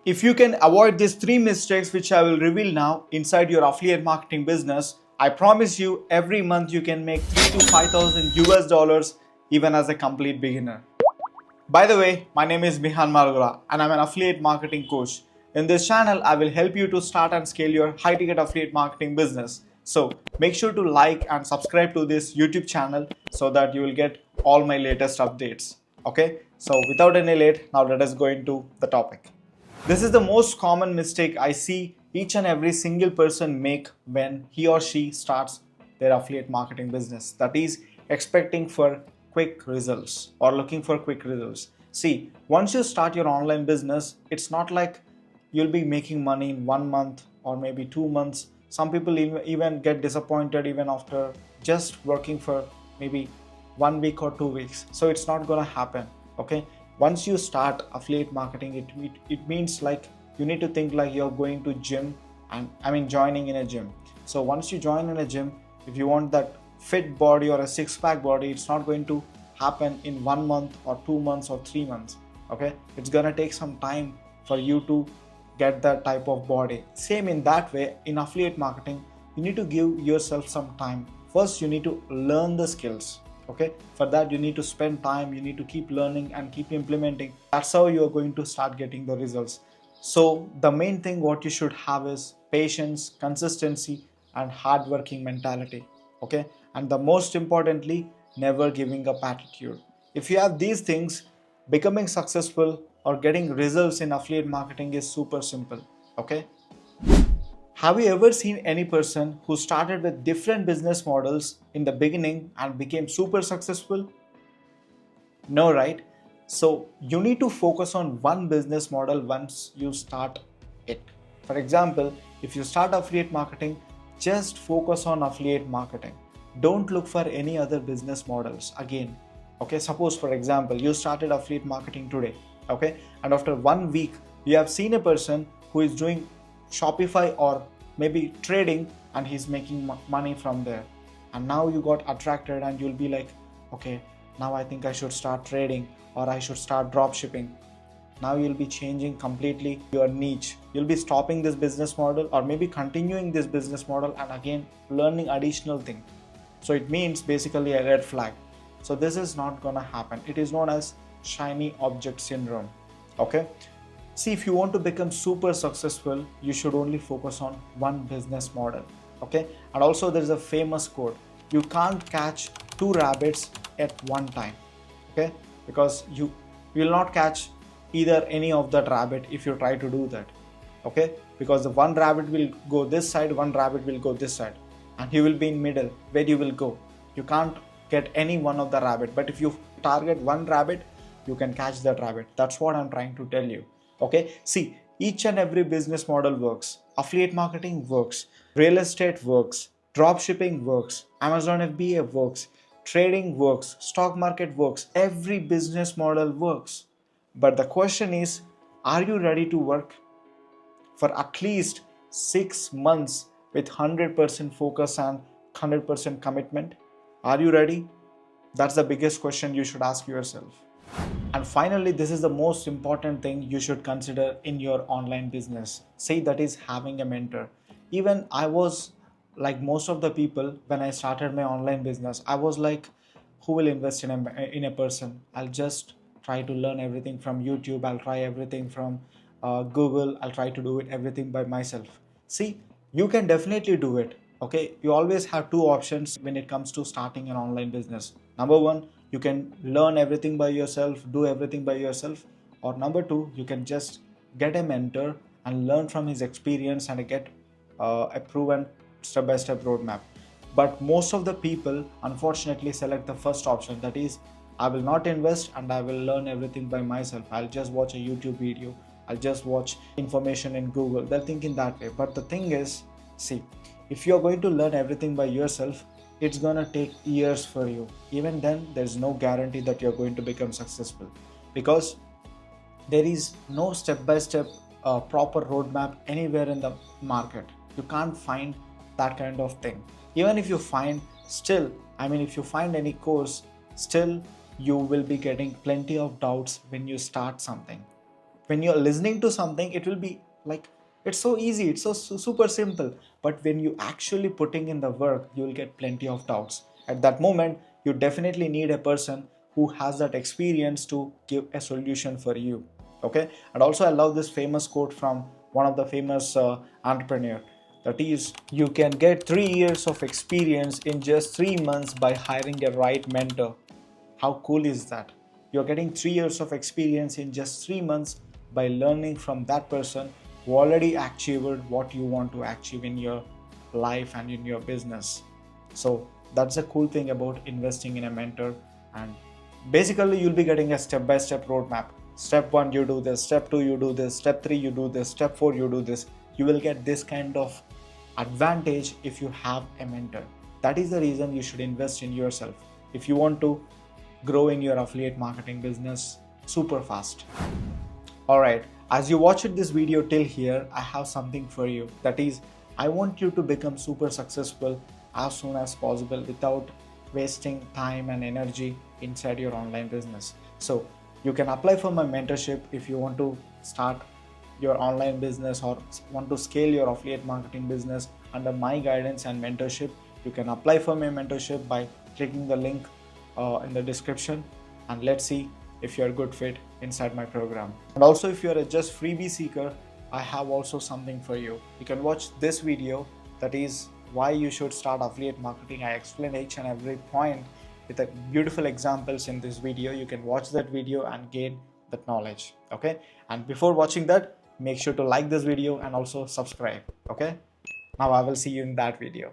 If you can avoid these three mistakes which I will reveal now inside your affiliate marketing business, I promise you every month you can make 3 to 5,000 US dollars even as a complete beginner. By the way, my name is Mihan Margula and I'm an affiliate marketing coach. In this channel, I will help you to start and scale your high ticket affiliate marketing business. So make sure to like and subscribe to this YouTube channel so that you will get all my latest updates. Okay, so without any late, now let us go into the topic. This is the most common mistake I see each and every single person make when he or she starts their affiliate marketing business. That is expecting for quick results or looking for quick results. See, once you start your online business, it's not like you'll be making money in 1 month or maybe 2 months. Some people even get disappointed even after just working for maybe 1 week or 2 weeks. So it's not gonna happen. Okay, once you start affiliate marketing, it means like you need to think like you're going to gym, and joining in a gym. So once you join in a gym, if you want that fit body or a six-pack body, it's not going to happen in 1 month or 2 months or 3 months. Okay, it's gonna take some time for you to get that type of body. Same in that way in affiliate marketing, you need to give yourself some time. First you need to learn the skills. Okay, for that you need to spend time, you need to keep learning and keep implementing. That's how you are going to start getting the results. So the main thing what you should have is patience, consistency and hardworking mentality. Okay, and the most importantly, never giving up attitude. If you have these things, becoming successful or getting results in affiliate marketing is super simple. Okay, have you ever seen any person who started with different business models in the beginning and became super successful? No, right? So you need to focus on one business model once you start it. For example, if you start affiliate marketing, just focus on affiliate marketing. Don't look for any other business models again. Okay, suppose for example, you started affiliate marketing today. Okay, and after 1 week, you have seen a person who is doing Shopify or maybe trading and he's making money from there. And now you got attracted and you'll be like, okay, now I think I should start trading or I should start drop shipping. Now you'll be changing completely your niche. You'll be stopping this business model or maybe continuing this business model and again learning additional thing. So it means basically a red flag. So this is not gonna happen. It is known as shiny object syndrome. Okay. See, if you want to become super successful, you should only focus on one business model. Okay. And also there is a famous quote. You can't catch two rabbits at one time. Okay. Because you will not catch either any of that rabbit if you try to do that. Okay. Because the one rabbit will go this side, one rabbit will go this side. And you will be in middle. Where you will go? You can't get any one of the rabbit. But if you target one rabbit, you can catch that rabbit. That's what I'm trying to tell you. Okay, see, each and every business model works. Affiliate marketing works, real estate works, drop shipping works, Amazon FBA works, trading works, stock market works. Every business model works. But the question is, are you ready to work for at least 6 months with 100% focus and 100% commitment? Are you ready? That's the biggest question you should ask yourself. And finally, this is the most important thing you should consider in your online business. Say that is having a mentor. Even I was like most of the people when I started my online business, I was like, who will invest in a person? I'll just try to learn everything from YouTube. I'll try everything from Google. I'll try to do it everything by myself. See, you can definitely do it. Okay, you always have two options when it comes to starting an online business. Number one, you can learn everything by yourself, do everything by yourself, or number two, you can just get a mentor and learn from his experience and get a proven step-by-step roadmap. But most of the people unfortunately select the first option, that is, I will not invest and I will learn everything by myself. I'll just watch a YouTube video, I'll just watch information in Google. They're thinking that way. But the thing is, see, if you're going to learn everything by yourself, it's gonna take years for you. Even then, there's no guarantee that you're going to become successful, because there is no step-by-step proper roadmap anywhere in the market. You can't find that kind of thing. Even if you find, still, if you find any course, still you will be getting plenty of doubts when you start something. When you're listening to something, it will be like, it's so easy, it's so super simple. But when you actually putting in the work, you will get plenty of doubts. At that moment, you definitely need a person who has that experience to give a solution for you. Okay. And also I love this famous quote from one of the famous entrepreneur, that is, you can get 3 years of experience in just 3 months by hiring a right mentor. How cool is that? You're getting 3 years of experience in just 3 months by learning from that person who already achieved what you want to achieve in your life and in your business. So that's a cool thing about investing in a mentor. And basically you'll be getting a step-by-step roadmap. Step 1 you do this, step 2 you do this, step 3 you do this, step 4 you do this. You will get this kind of advantage if you have a mentor. That is the reason you should invest in yourself if you want to grow in your affiliate marketing business super fast. Alright, as you watched this video till here, I have something for you. That is, I want you to become super successful as soon as possible without wasting time and energy inside your online business. So you can apply for my mentorship if you want to start your online business or want to scale your affiliate marketing business under my guidance and mentorship. You can apply for my mentorship by clicking the link in the description, and let's see if you're a good fit inside my program. And also, if you're a just freebie seeker, I have also something for you. You can watch this video, that is why you should start affiliate marketing. I explain each and every point with a beautiful examples in this video. You can watch that video and gain that knowledge. Okay, and before watching that, make sure to like this video and also subscribe. Okay, now I will see you in that video.